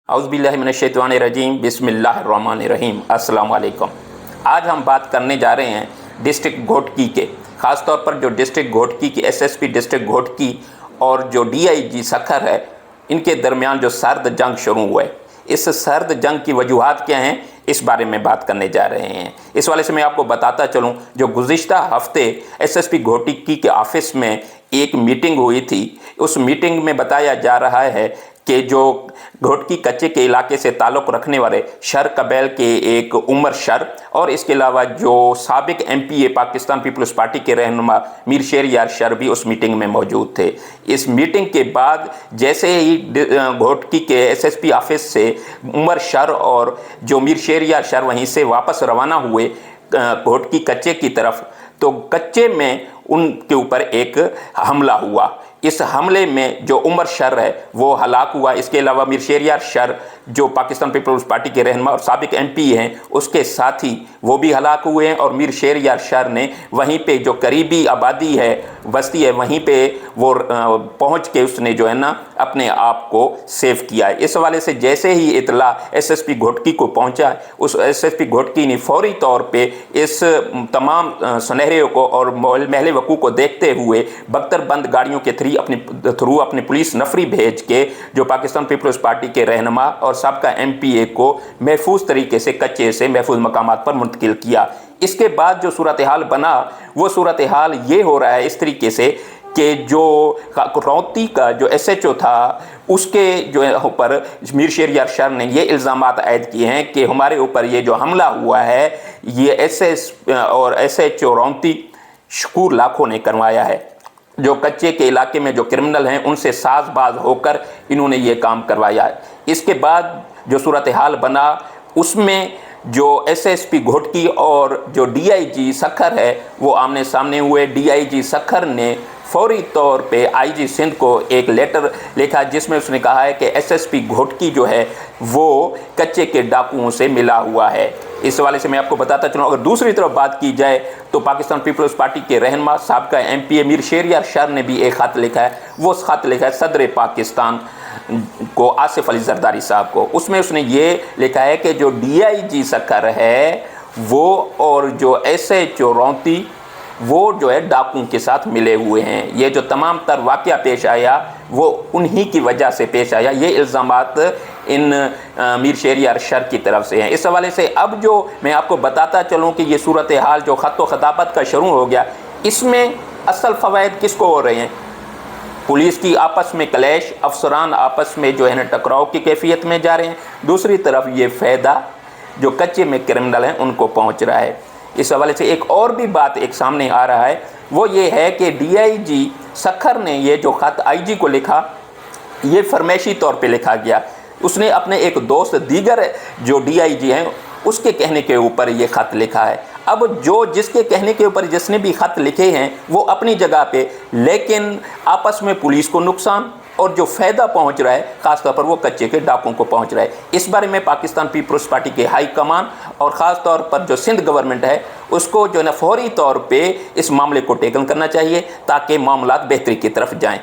औज़ुबिल्लाहिमिनश्शैतानिर्रजीम बिस्मिल्लाहिर्रहमानिर्रहीम। अस्सलाम वालेकुम। आज हम बात करने जा रहे हैं डिस्ट्रिक्ट घोटकी के, ख़ास तौर पर जो डिस्ट्रिक्ट घोटकी की एसएसपी डिस्ट्रिक्ट घोटकी और जो डीआईजी सखर है, इनके दरमियान जो सर्द जंग शुरू हुआ है, इस सर्द जंग की वजूहात क्या हैं, इस बारे में बात करने जा रहे हैं। इस वाले से मैं आपको बताता चलूं, जो गुज़िश्ता हफ्ते एसएसपी घोटकी के ऑफिस में एक मीटिंग हुई थी, उस मीटिंग में बताया जा रहा है कि जो घोटकी कच्चे के इलाके से ताल्लुक़ रखने वाले शर कबैल के एक उमर शर और इसके अलावा जो साबिक एमपीए पाकिस्तान पीपल्स पार्टी के रहनुमा मीर शेरियार शर भी उस मीटिंग में मौजूद थे। इस मीटिंग के बाद जैसे ही घोटकी के एसएसपी ऑफिस से उमर शर और जो मीर शेरियार शर वहीं से वापस रवाना हुए घोटकी कच्चे की तरफ, तो कच्चे में उनके ऊपर एक हमला हुआ। इस हमले में जो उमर शर है वो हलाक हुआ। इसके अलावा मीर शेरियार शर जो पाकिस्तान पीपल्स पार्टी के रहनुमा और साबिक एमपी हैं, उसके साथी वो भी हलाक हुए हैं। और मीर शेरियार शर ने वहीं पे जो करीबी आबादी है, बस्ती है, वहीं पे वो पहुंच के उसने जो है ना अपने आप को सेव किया है। इस हवाले से जैसे ही इतला एसएसपी घोटकी को पहुंचा, उस एसएसपी घोटकी ने फौरी तौर पे इस तमाम सुनहरे को और महल वकू को देखते हुए बख्तरबंद गाड़ियों के थ्रू अपनी पुलिस नफरी भेज के जो पाकिस्तान पीपल्स पार्टी के रहनुमा और सबका एमपीए को महफूज तरीके से कच्चे से महफूज मकामात पर मुंतकिल किया। इसके बाद जो सूरत हाल बना, वो सूरत हाल ये हो रहा है इस तरीके से कि जो रौती का जो एसएचओ था, उसके जो ऊपर मीर शेरियार शर ने ये इल्ज़ामात आयद किए हैं कि हमारे ऊपर ये जो हमला हुआ है, ये एसएस और एसएचओ रौती शकूर लाखों ने करवाया है। जो कच्चे के इलाके में जो क्रिमिनल हैं, उनसे साजबाज होकर इन्होंने ये काम करवाया है। इसके बाद जो सूरत हाल बना, उसमें जो एसएसपी घोटकी और जो डीआईजी सखर है वो आमने सामने हुए। डीआईजी सखर ने फौरी तौर पे आईजी सिंध को एक लेटर लिखा, जिसमें उसने कहा है कि एसएसपी घोटकी जो है वो कच्चे के डाकुओं से मिला हुआ है। इस हवाले से मैं आपको बताता चलूँ। अगर दूसरी तरफ बात की जाए तो पाकिस्तान पीपल्स पार्टी के रहनुमा साबका एमपीए मीर शेरियार शर ने भी एक ख़त लिखा है। वो खत लिखा है सदर पाकिस्तान को, आसिफ अली जरदारी साहब को। उसमें उसने ये लिखा है कि जो डीआईजी सखर है वो और जो एसएचओ रौती वो जो है डाकुओं के साथ मिले हुए हैं। ये जो तमाम तर वाक़या पेश आया वो उन्हीं की वजह से पेश आया। ये इल्ज़ामात इन मीर शेरियार शर की तरफ से हैं। इस हवाले से अब जो मैं आपको बताता चलूँ कि ये सूरत हाल जो ख़त व ख़ताबत का शुरू हो गया, इसमें असल फ़वाइद किसको हो रहे हैं? पुलिस की आपस में क्लैश, अफसरान आपस में जो है ना टकराव की कैफियत में जा रहे हैं। दूसरी तरफ ये फ़ायदा जो कच्चे में क्रिमिनल हैं उनको पहुँच रहा है। इस हवाले से एक और भी बात एक सामने आ रहा है, वो ये है कि डीआईजी सखर ने ये जो ख़त आईजी को लिखा, ये फरमाइशी तौर पे लिखा गया। उसने अपने एक दोस्त दीगर जो डीआईजी हैं उसके कहने के ऊपर ये ख़त लिखा है। अब जो जिसके कहने के ऊपर जिसने भी ख़त लिखे हैं वो अपनी जगह पे, लेकिन आपस में पुलिस को नुकसान और जो फ़ायदा पहुंच रहा है ख़ास तौर पर वो कच्चे के डाकुओं को पहुंच रहा है। इस बारे में पाकिस्तान पीपल्स पार्टी के हाई कमान और ख़ास तौर पर जो सिंध गवर्नमेंट है उसको जो है ना फौरी तौर पे इस मामले को टेकल करना चाहिए ताकि मामलात बेहतरी की तरफ जाएँ।